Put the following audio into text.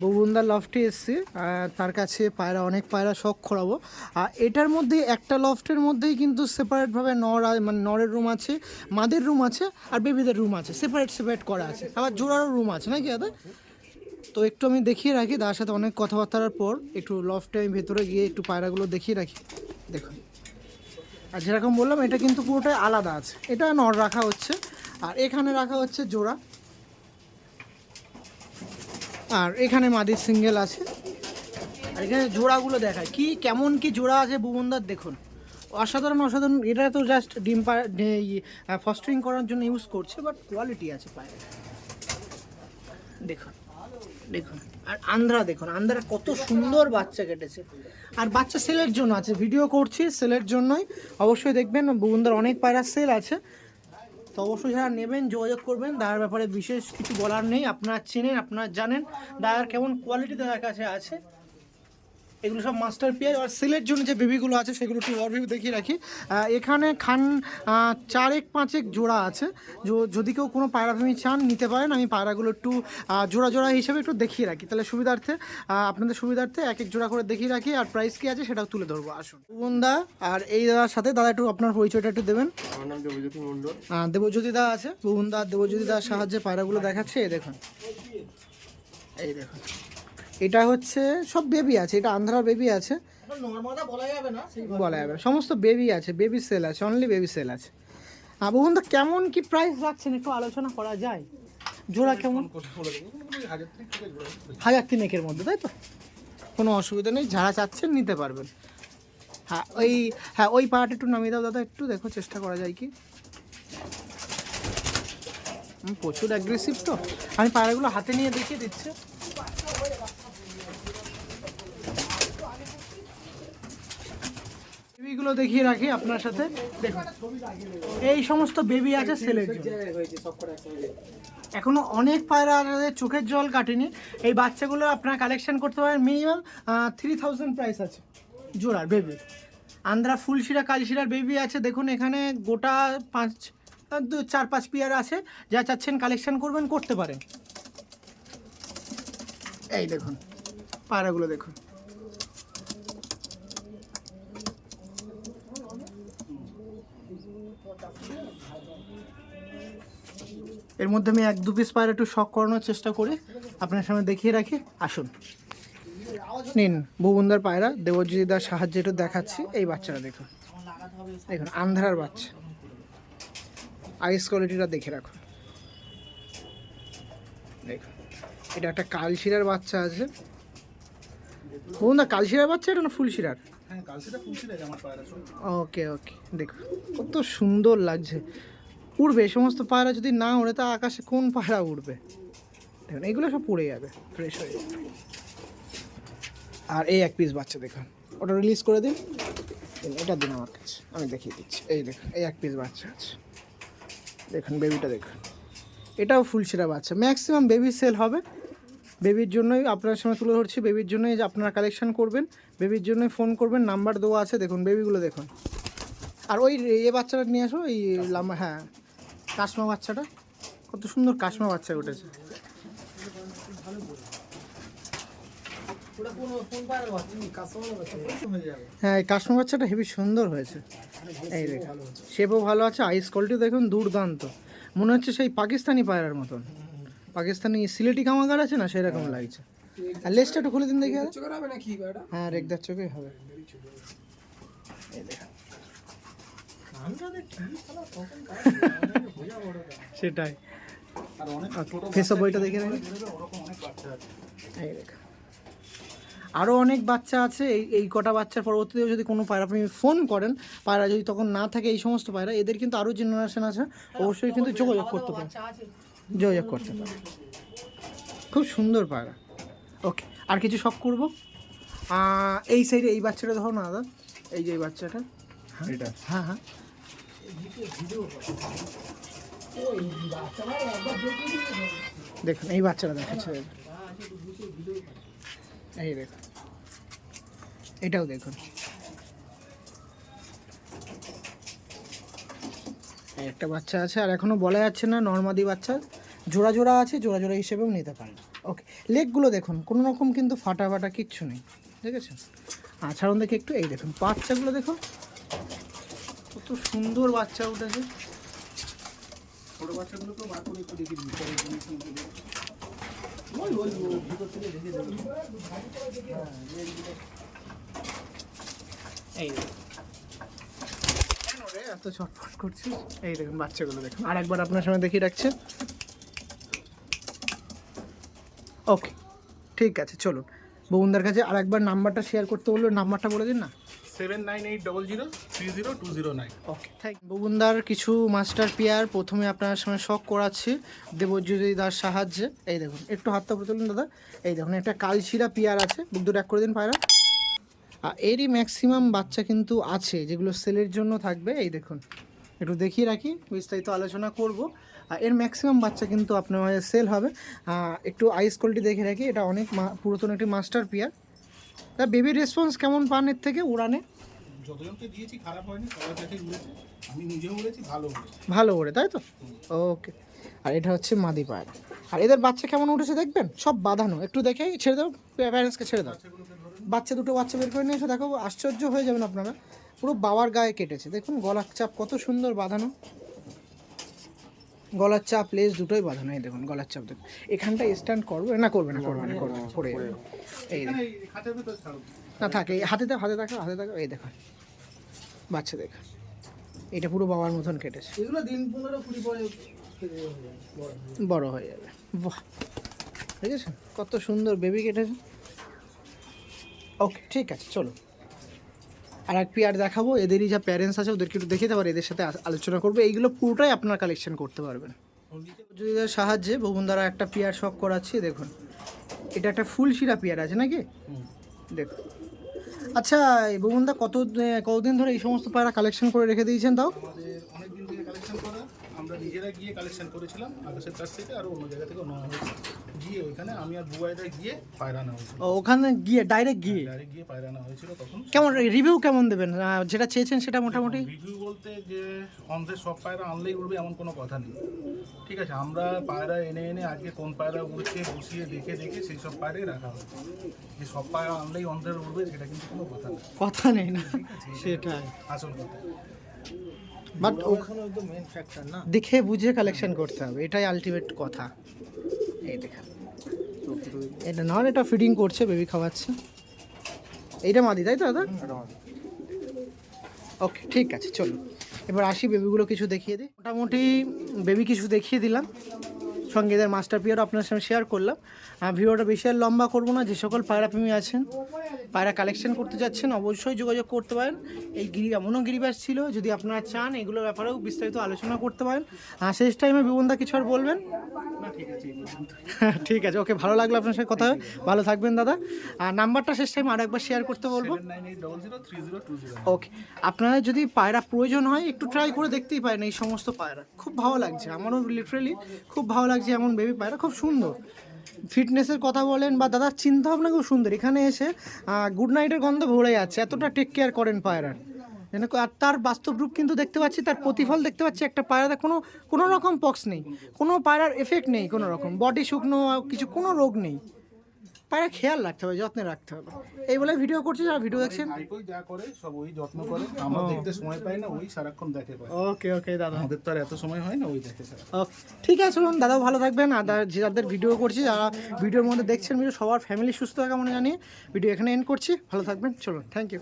ববুন্দার লফটে এসছি, তার কাছে পায়রা অনেক পায়রা শখ করাবো। আর এটার মধ্যে একটা লফটের মধ্যেই কিন্তু সেপারেটভাবে মানে নরের রুম আছে, মাদের রুম আছে, আর বেবিদের রুম আছে, সেপারেট করা আছে। আবার জোড়ারও রুম আছে নাকি দাদা? তো একটু আমি দেখিয়ে রাখি, তার সাথে অনেক কথাবার্তার পর একটু লফটে আমি ভেতরে গিয়ে একটু পায়রাগুলো দেখিয়ে রাখি। দেখুন, আর যেরকম বললাম এটা কিন্তু পুরোটাই আলাদা আছে। এটা নর রাখা হচ্ছে, আর এখানে রাখা হচ্ছে জোড়া, আর এখানে মাদির সিঙ্গেল আছে। আর এখানে জোড়াগুলো দেখায় কি কেমন কি জোড়া আছে বুবনদার, দেখুন অসাধারণ অসাধারণ। এটা তো জাস্ট ডিম ফস্টারিং করার জন্য ইউজ করছে, বাট কোয়ালিটি আছে পায়ে। দেখুন দেখুন, আর আন্ধ্রা দেখুন, আন্ধ্রা কত সুন্দর বাচ্চা কেটেছে। আর বাচ্চা সেলের জন্য আছে, ভিডিও করছি সেলের জন্যই, অবশ্যই দেখবেন। বুবনদার অনেক পায়রা সেল আছে, তো অবশ্যই যারা নেবেন যোগাযোগ করবেন। দাদার ব্যাপারে বিশেষ কিছু বলার নেই, আপনারা চেনেন, আপনারা জানেন দাদার কেমন কোয়ালিটি দাদার কাছে আছে। এগুলো সব মাস্টার পেয়ার। আর সেলের জন্য যে বেবিগুলো আছে সেগুলো একটু ওভারভিউ দেখিয়ে রাখি। এখানে খান 4-5 জোড়া আছে, যদি কেউ কোনো পায়রা প্রেমী চান নিতে পারেন। আমি পায়রাগুলো একটু জোড়া জোড়া হিসেবে একটু দেখিয়ে রাখি, তাহলে সুবিধার্থে আপনাদের সুবিধার্থে এক জোড়া করে দেখিয়ে রাখি, আর প্রাইস কি আছে সেটাও তুলে ধরবো। আসুন বুবনদা, আর এই দাদার সাথে দাদা একটু আপনার পরিচয়টা একটু দেবেন। আমার নাম দেবজ্যোতি মণ্ডল। দেবজ্যোতি দা আছে, বুবনদা দেবজ্যোতি দার সাহায্যে পায়রাগুলো দেখাচ্ছে। এই দেখুন, এই দেখুন, এটা হচ্ছে সব বেবি আছে, এটা আন্ধ্রার বেবি আছে, বলা যাবে না, সমস্ত বেবি আছে, বেবি সেল আছে, অনলি বেবি সেল আছে। বুবনদা কেমন কি প্রাইস রাখছেন একটু আলোচনা করা যায়? জোড়া কেমন? 1,000-3,000 মধ্যে, তাই তো? কোনো অসুবিধা নেই, যারা চাচ্ছেন নিতে পারবেন। হ্যাঁ ওই পাড়াটা একটু নামিয়ে দাও দাদা, একটু দেখো চেষ্টা করা যায় কি। প্রচুর অ্যাগ্রেসিভ, তো আমি পায়রাগুলো হাতে নিয়ে দেখিয়ে দিচ্ছি। বেবিগুলো দেখিয়ে রাখি আপনার সাথে, দেখুন এই সমস্ত বেবি আছে সেলের জন্য। এখনো অনেক পায়রা চোখের জল কাটেনি। এই বাচ্চাগুলো আপনারা কালেকশন করতে পারেন, মিনিমাম 3,000 প্রাইস আছে জোড়ার বেবি। আন্ধ্রা ফুলশিরা কালশিরার বেবি আছে, দেখুন এখানে গোটা 4-5 পেয়ার আছে, যা চাচ্ছেন কালেকশন করবেন করতে পারেন। এই দেখুন পায়রাগুলো দেখুন, এর মধ্যে আমি 1-2 পিস পায়রা একটু শখ করানোর চেষ্টা করি, আপনার সামনে দেখিয়ে রাখি। আসুন নিন, বুবনদার পায়রা দেবজ্যোতিদার সাহায্যে একটু দেখাচ্ছি। এই বাচ্চাটা দেখুন, দেখুন আন্ধ্রার বাচ্চা, আইস কোয়ালিটিটা দেখে রাখুন। দেখুন এটা একটা কালশিরার বাচ্চা আছে। বুবনদা কালশিরার বাচ্চা এটা না ফুলশিরার? ওকে ওকে, দেখুন কত সুন্দর লাগছে। উড়বে এই সমস্ত পায়রা, যদি না উড়ে তা আকাশে কোন পায়রা উড়বে? দেখুন এগুলো সব পড়ে যাবে, ফ্রেশ হয়ে যাবে। আর এই এক পিস বাচ্চা দেখুন, ওটা রিলিজ করে দিন, এটা দিন আমার কাছে, আমি দেখিয়ে দিচ্ছি। এই দেখুন এই এক পিস বাচ্চা আছে, দেখুন বেবিটা দেখুন, এটাও ফুলশিরা বাচ্চা। ম্যাক্সিমাম বেবি সেল হবে, বেবির জন্যই আপনার সামনে তুলে ধরছি, বেবির জন্যই যে আপনারা কালেকশন করবেন, বেবির জন্যই ফোন করবেন, নাম্বার দেওয়া আছে। দেখুন বেবিগুলো দেখুন। আর ওই বাচ্চাটা নিয়ে আসো, এই লাম্বা, হ্যাঁ কাশমা বাচ্চাটা, কত সুন্দর কাশমা বাচ্চা উঠেছে। হ্যাঁ এই কাশমা বাচ্চাটা হেবি সুন্দর হয়েছে। এই দেখুন শেপও ভালো আছে, আইস কোয়ালিটি দেখুন দুর্দান্ত, মনে হচ্ছে সেই পাকিস্তানি পায়রার মতন, পাকিস্তানি সিলেটি কামাগার আছে না, সেরকম লাগছে। আর লেজটা একটু খুলে দিন দেখি। হ্যাঁ রেগদার চোখেই হবে। সেটাই, ফেসব বইটা দেখে নেবেন। এই দেখ আরও অনেক বাচ্চা আছে, এই কটা বাচ্চার পরবর্তীতেও যদি কোনো পায়রা আপনি ফোন করেন, পায়রা যদি তখন না থাকে, এই সমস্ত পায়রা এদের কিন্তু আরও জেনারেশন আছে, অবশ্যই কিন্তু যোগাযোগ করতে পারেন, যোগাযোগ করতে পারেন। খুব সুন্দর পায়রা। ওকে, আর কিছু শখ করবো। এই সাইডে এই বাচ্চাটা দেখো না দাদা, এই যে এই বাচ্চাটা, হ্যাঁ হ্যাঁ দেখুন এই বাচ্চাটা দেখাচ্ছে, এই দেখুন এটাও দেখুন, একটা বাচ্চা আছে, আর এখনো বলা যাচ্ছে না নর্মাদি বাচ্চা, জোড়া জোড়া আছে, জোড়া জোড়া হিসেবেও নিতে পারেন। ওকে, লেগগুলো দেখুন কোনো রকম কিন্তু ফাটা ফাটা কিচ্ছু নেই, ঠিক আছে। আর ছাড়ুন দেখি একটু, এই দেখুন বাচ্চাগুলো দেখুন কত সুন্দর বাচ্চা উঠেছে। ছোটো বাচ্চাগুলোকেও বার করে একটু দেখে দিই। এই কেন রে এত ছটফট করছিস? এই দেখুন বাচ্চাগুলো দেখুন, আর একবার আপনার সামনে দেখিয়ে রাখছে। ওকে ঠিক আছে, চলুন বন্ধুদের কাছে আর একবার নাম্বারটা শেয়ার করতে বললো, নাম্বারটা বলে দিন না। 7980030209। Okay thank you. ববুন্দার কিছু মাস্টার পেয়ার প্রথমে আপনার সঙ্গে শখ করাচ্ছি দেবজ্যোতি দার সাহায্যে। এই দেখুন একটু হাতটা উপরে তুলুন দাদা। এই দেখুন একটা কালশিরা পেয়ার আছে, বুক দুটো এক করে দিন পায়রা। আর এরই ম্যাক্সিমাম বাচ্চা কিন্তু আছে যেগুলো সেলের জন্য থাকবে। এই দেখুন একটু দেখিয়ে রাখি, বিস্তারিত আলোচনা করব। আর এর ম্যাক্সিমাম বাচ্চা কিন্তু আপনার সেল হবে। একটু আইস কোয়ালিটি দেখে রাখি, এটা অনেক পুরাতন একটি মাস্টার পেয়ার। তা বেবি রেসপন্স কেমন পান এর থেকে উড়ানে? যতজনকে দিয়েছি খারাপ হয়নি, সবার কাছে উড়েছে, আমি নিজেও উড়েছি, ভালো ওড়ে তাই তো? ওকে। আর এটা হচ্ছে মাদি পায়রা। আর এদের বাচ্চা কেমন উঠেছে দেখবেন, সব বাঁধানো। একটু দেখে ছেড়ে দাও, প্যারেন্টসকে ছেড়ে দাও। বাচ্চা দুটো বাচ্চা বের করে নিয়ে এসে দেখো, আশ্চর্য হয়ে যাবেন আপনারা। পুরো বাবার গায়ে কেটেছে, দেখুন গলার চাপ কত সুন্দর বাঁধানো, গলার চাপ লেজ দুটোই বাঁধানো। এই দেখুন গলার চাপ দেখুন। এখানটা স্ট্যান্ড করবো না, করবে না পড়ে যাবে। এই না থাকে, হাতে দেখো হাতে দেখো। এই দেখুন বাচ্চা দেখো, এটা পুরো বাবার মতন কেটেছে। এগুলো দিন 15-20 পরে বড় হয়ে যাবে। বাহ, ঠিক আছে, কত সুন্দর বেবি কেটেছে। ওকে ঠিক আছে, চলো আর এক পেয়ার দেখাবো। এদেরই যা প্যারেন্টস আছে ওদেরকে একটু দেখে দেওয়ার, এদের সাথে আলোচনা করবো। এইগুলো পুরোটাই আপনার কালেকশন করতে পারবেন যদি এদের সাহায্যে। ববুন দ্বারা একটা পেয়ার শখ করাচ্ছি, দেখুন এটা একটা ফুল শিরা পেয়ার আছে নাকি, দেখুন। আচ্ছা ববুনদা কতদিন ধরে এই সমস্ত পায়রা কালেকশন করে রেখে দিয়েছেন? তাও আমাদের অনেকদিন থেকে কালেকশন করা, আমরা নিজেরা গিয়ে কালেকশন করেছিলাম আকাশের কাছ থেকে, আর অন্য জায়গা থেকেও নেওয়া হয়েছে। গিয়ে ওইখানে আমি আর বুয়াইদা গিয়ে পায়রা নেওয়া হয়েছিল। ওখানে গিয়ে ডাইরেক্ট গিয়ে পায়রা নেওয়া হয়েছিল। তখন কেমন রিভিউ কেমন দেবেন? যেটা চেয়েছেন সেটা মোটামুটি রিভিউ বলতে যে অন্ধের সব পায়রা আনলেই উড়বে এমন কোনো কথা নেই, ঠিক আছে। আমরা পায়রা এনে এনে আজকে কোন পায়রা উড়ছে বসিয়ে দেখে দেখে সেই সব পায়রাই রাখা হয়। যে সব পায়রা আনলেই অন্ধের উড়বে সেটা কিন্তু কোনো কথা নেই নেই, না, সেটাই আসল কথা। বাট ওখানে তো মেইন ফ্যাক্টর না, দেখে বুঝে কালেকশন করতে হবে, এটাই আলটিমেট কথা। এই দেখেন এটা নন, এটা ফিডিং করছে, বেবি খাওয়াচ্ছে। এইটা মাদি তাই তো দাদা? ওকে ঠিক আছে, চলো এবার আসি বেবিগুলো কিছু দেখিয়ে দিই। মোটামুটি বেবি কিছু দেখিয়ে দিলাম, সঙ্গে এদের মাস্টার পিয়ারও আপনার সঙ্গে শেয়ার করলাম। ভিডিওটা বেশি আর লম্বা করবো না। যে সকল পায়রা প্রেমী আছেন, পায়রা কালেকশন করতে যাচ্ছেন, অবশ্যই যোগাযোগ করতে পারেন। এই এমনও গিরিবাস ছিল, যদি আপনারা চান এগুলোর ব্যাপারেও বিস্তারিত আলোচনা করতে পারেন। শেষ টাইমে বিবনদা কিছু আর বলবেন? ঠিক আছে, ওকে, ভালো লাগলো আপনার সাথে কথা হয়। ভালো থাকবেন দাদা। আর নাম্বারটা শেষ টাইম আরও একবার শেয়ার করতে বলবো। 7980030209। ওকে, আপনারা যদি পায়রা প্রয়োজন হয় একটু ট্রাই করে দেখতেই পারেন। এই সমস্ত পায়রা খুব ভালো লাগছে, আমারও লিটারেলি খুব ভালো লাগছে। এমন বেবি পায়রা খুব সুন্দর, ফিটনেসের কথা বলেন বা দাদার চিন্তা ভাবনা খুব সুন্দর। এখানে এসে গুড নাইটের গন্ধ ভরে যাচ্ছে, এতটা টেক কেয়ার করেন পায়রার। আর তার বাস্তব রূপ কিন্তু দেখতে পাচ্ছি, তার প্রতিফল দেখতে পাচ্ছি। একটা পায়রাতে কোনো রকম পক্স নেই, কোনো পায়রার এফেক্ট নেই, কোনো রকম বডি শুকনো কিছু, কোনো রোগ নেই। পায়রা খেয়াল রাখতে হবে, যত্নে রাখতে হবে। এই বলে ভিডিও করছি, যারা ভিডিও দেখছেন যা করে সব ওই যত্ন করে, আমরা দেখতে সময় পাই না, ওই সারাক্ষণ দেখে পাই। ওকে দাদা, আমাদের তো আর এত সময় হয় না, ওই দেখে স্যার। ওকে ঠিক আছে, চলুন দাদাও ভালো থাকবেন। আর যাদের ভিডিও করছি, যারা ভিডিওর মধ্যে দেখছেন ভিডিও, সবার ফ্যামিলি সুস্থ থাকা মনে জানিয়ে ভিডিও এখানে এন্ড করছি। ভালো থাকবেন, চলুন, থ্যাংক ইউ।